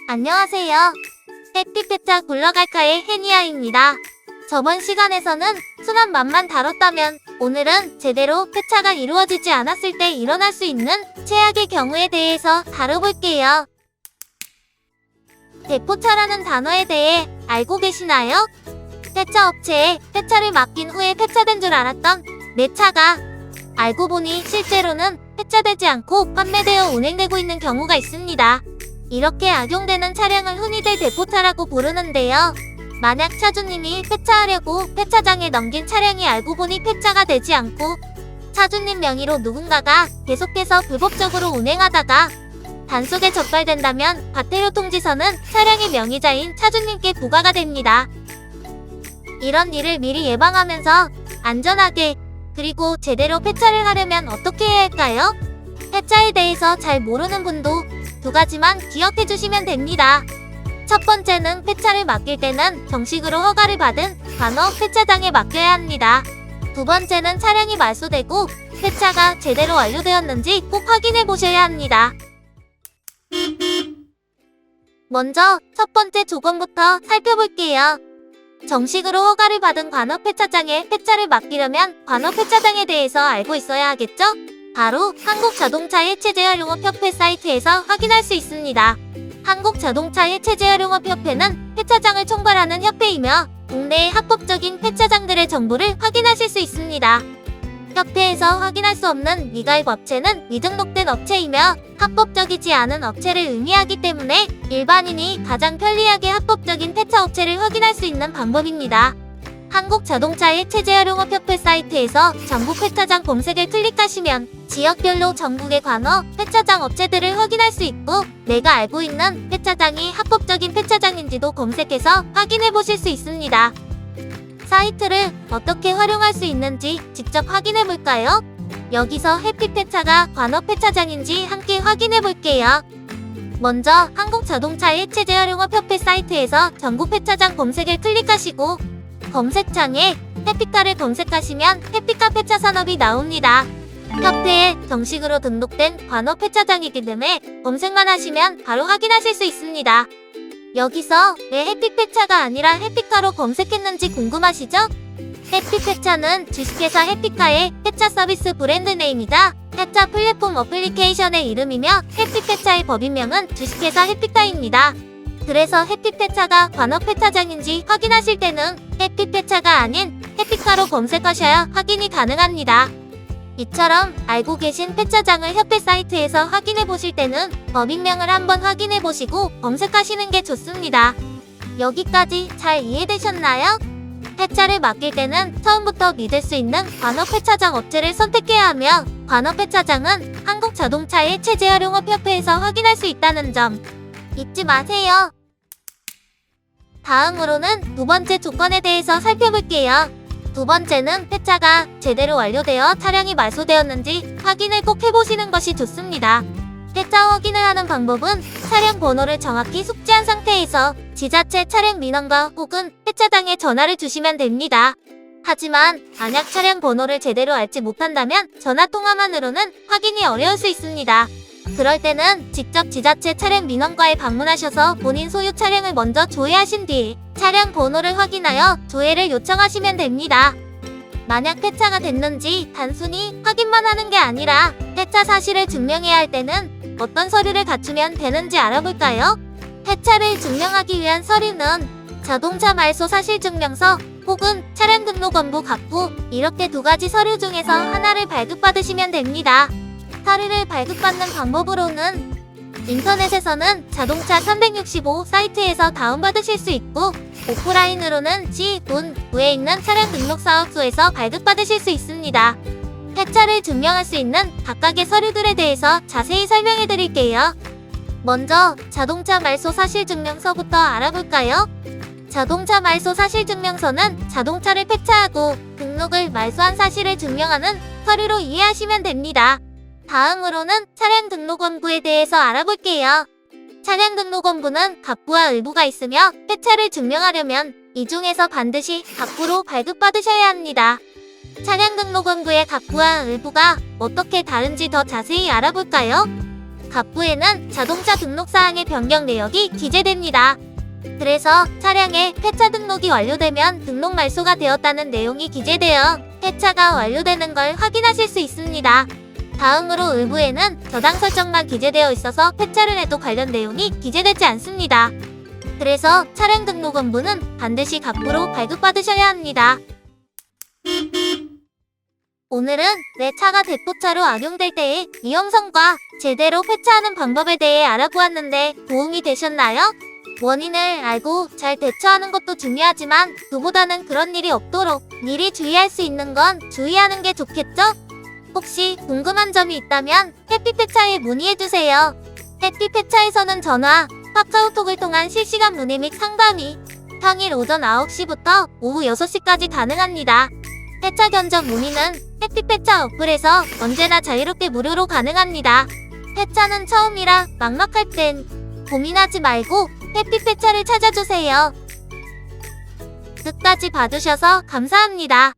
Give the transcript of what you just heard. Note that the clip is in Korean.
안녕하세요. 해피페차 굴러갈까의 해니아입니다. 저번 시간에서는 순한 맛만 다뤘다면 오늘은 제대로 폐차가 이루어지지 않았을 때 일어날 수 있는 최악의 경우에 대해서 다뤄볼게요. 대포차라는 단어에 대해 알고 계시나요? 폐차 업체에 폐차를 맡긴 후에 폐차된 줄 알았던 내 차가 알고 보니 실제로는 폐차되지 않고 판매되어 운행되고 있는 경우가 있습니다. 이렇게 악용되는 차량을 흔히들 대포차라고 부르는데요. 만약 차주님이 폐차하려고 폐차장에 넘긴 차량이 알고 보니 폐차가 되지 않고 차주님 명의로 누군가가 계속해서 불법적으로 운행하다가 단속에 적발된다면 과태료통지서는 차량의 명의자인 차주님께 부과가 됩니다. 이런 일을 미리 예방하면서 안전하게 그리고 제대로 폐차를 하려면 어떻게 해야 할까요? 폐차에 대해서 잘 모르는 분도 두 가지만 기억해 주시면 됩니다. 첫 번째는 폐차를 맡길 때는 정식으로 허가를 받은 관업 폐차장에 맡겨야 합니다. 두 번째는 차량이 말소되고 폐차가 제대로 완료되었는지 꼭 확인해 보셔야 합니다. 먼저 첫 번째 조건부터 살펴볼게요. 정식으로 허가를 받은 관업 폐차장에 폐차를 맡기려면 관업 폐차장에 대해서 알고 있어야 하겠죠? 바로 한국자동차 해체재활용업협회 사이트에서 확인할 수 있습니다. 한국자동차 해체재활용업협회는 폐차장을 총괄하는 협회이며 국내의 합법적인 폐차장들의 정보를 확인하실 수 있습니다. 협회에서 확인할 수 없는 미가입 업체는 미등록된 업체이며 합법적이지 않은 업체를 의미하기 때문에 일반인이 가장 편리하게 합법적인 폐차 업체를 확인할 수 있는 방법입니다. 한국자동차 해체재활용업협회 사이트에서 전국 폐차장 검색을 클릭하시면 지역별로 전국의 관업 폐차장 업체들을 확인할 수 있고 내가 알고 있는 폐차장이 합법적인 폐차장인지도 검색해서 확인해 보실 수 있습니다. 사이트를 어떻게 활용할 수 있는지 직접 확인해 볼까요? 여기서 해피폐차가 관업 폐차장인지 함께 확인해 볼게요. 먼저 한국자동차 해체재활용업협회 사이트에서 전국 폐차장 검색을 클릭하시고 검색창에 해피카를 검색하시면 해피카 폐차 산업이 나옵니다. 협회에 정식으로 등록된 관업 폐차장이기 때문에 검색만 하시면 바로 확인하실 수 있습니다. 여기서 왜 해피폐차가 아니라 해피카로 검색했는지 궁금하시죠? 해피폐차는 주식회사 해피카의 폐차 서비스 브랜드 네임이자 폐차 플랫폼 어플리케이션의 이름이며 해피폐차의 법인명은 주식회사 해피카입니다. 그래서 해피폐차가 관업 폐차장인지 확인하실 때는 해피폐차가 아닌 해피카로 검색하셔야 확인이 가능합니다. 이처럼 알고 계신 폐차장을 협회 사이트에서 확인해 보실 때는 법인명을 한번 확인해 보시고 검색하시는 게 좋습니다. 여기까지 잘 이해되셨나요? 폐차를 맡길 때는 처음부터 믿을 수 있는 관업 폐차장 업체를 선택해야 하며 관업 폐차장은 한국자동차 해체재활용업협회에서 확인할 수 있다는 점 잊지 마세요. 다음으로는 두 번째 조건에 대해서 살펴볼게요. 두 번째는 폐차가 제대로 완료되어 차량이 말소되었는지 확인을 꼭 해보시는 것이 좋습니다. 폐차 확인을 하는 방법은 차량 번호를 정확히 숙지한 상태에서 지자체 차량 민원과 혹은 폐차장에 전화를 주시면 됩니다. 하지만 만약 차량 번호를 제대로 알지 못한다면 전화통화만으로는 확인이 어려울 수 있습니다. 그럴 때는 직접 지자체 차량 민원과에 방문하셔서 본인 소유 차량을 먼저 조회하신 뒤 차량 번호를 확인하여 조회를 요청하시면 됩니다. 만약 폐차가 됐는지 단순히 확인만 하는 게 아니라 폐차 사실을 증명해야 할 때는 어떤 서류를 갖추면 되는지 알아볼까요? 폐차를 증명하기 위한 서류는 자동차 말소 사실증명서 혹은 차량 등록원부 갑부 이렇게 두 가지 서류 중에서 하나를 발급받으시면 됩니다. 서류를 발급받는 방법으로는 인터넷에서는 자동차 365 사이트에서 다운받으실 수 있고 오프라인으로는 시군구에 있는 차량 등록사업소에서 발급받으실 수 있습니다. 폐차를 증명할 수 있는 각각의 서류들에 대해서 자세히 설명해 드릴게요. 먼저 자동차 말소 사실증명서부터 알아볼까요? 자동차 말소 사실증명서는 자동차를 폐차하고 등록을 말소한 사실을 증명하는 서류로 이해하시면 됩니다. 다음으로는 차량 등록원부에 대해서 알아볼게요. 차량 등록원부는 갑부와 을부가 있으며 폐차를 증명하려면 이 중에서 반드시 갑부로 발급받으셔야 합니다. 차량 등록원부의 갑부와 을부가 어떻게 다른지 더 자세히 알아볼까요? 갑부에는 자동차 등록사항의 변경 내역이 기재됩니다. 그래서 차량의 폐차 등록이 완료되면 등록 말소가 되었다는 내용이 기재되어 폐차가 완료되는 걸 확인하실 수 있습니다. 다음으로 을부에는 저장 설정만 기재되어 있어서 폐차를 해도 관련 내용이 기재되지 않습니다. 그래서 차량 등록원부는 반드시 갑부로 발급받으셔야 합니다. 오늘은 내 차가 대포차로 악용될 때의 위험성과 제대로 폐차하는 방법에 대해 알아보았는데 도움이 되셨나요? 원인을 알고 잘 대처하는 것도 중요하지만 그보다는 그런 일이 없도록 미리 주의할 수 있는 건 주의하는 게 좋겠죠? 혹시 궁금한 점이 있다면 해피폐차에 문의해주세요. 해피폐차에서는 전화, 카카오톡을 통한 실시간 문의 및 상담이 평일 오전 9시부터 오후 6시까지 가능합니다. 폐차 견적 문의는 해피폐차 어플에서 언제나 자유롭게 무료로 가능합니다. 폐차는 처음이라 막막할 땐 고민하지 말고 해피폐차를 찾아주세요. 끝까지 봐주셔서 감사합니다.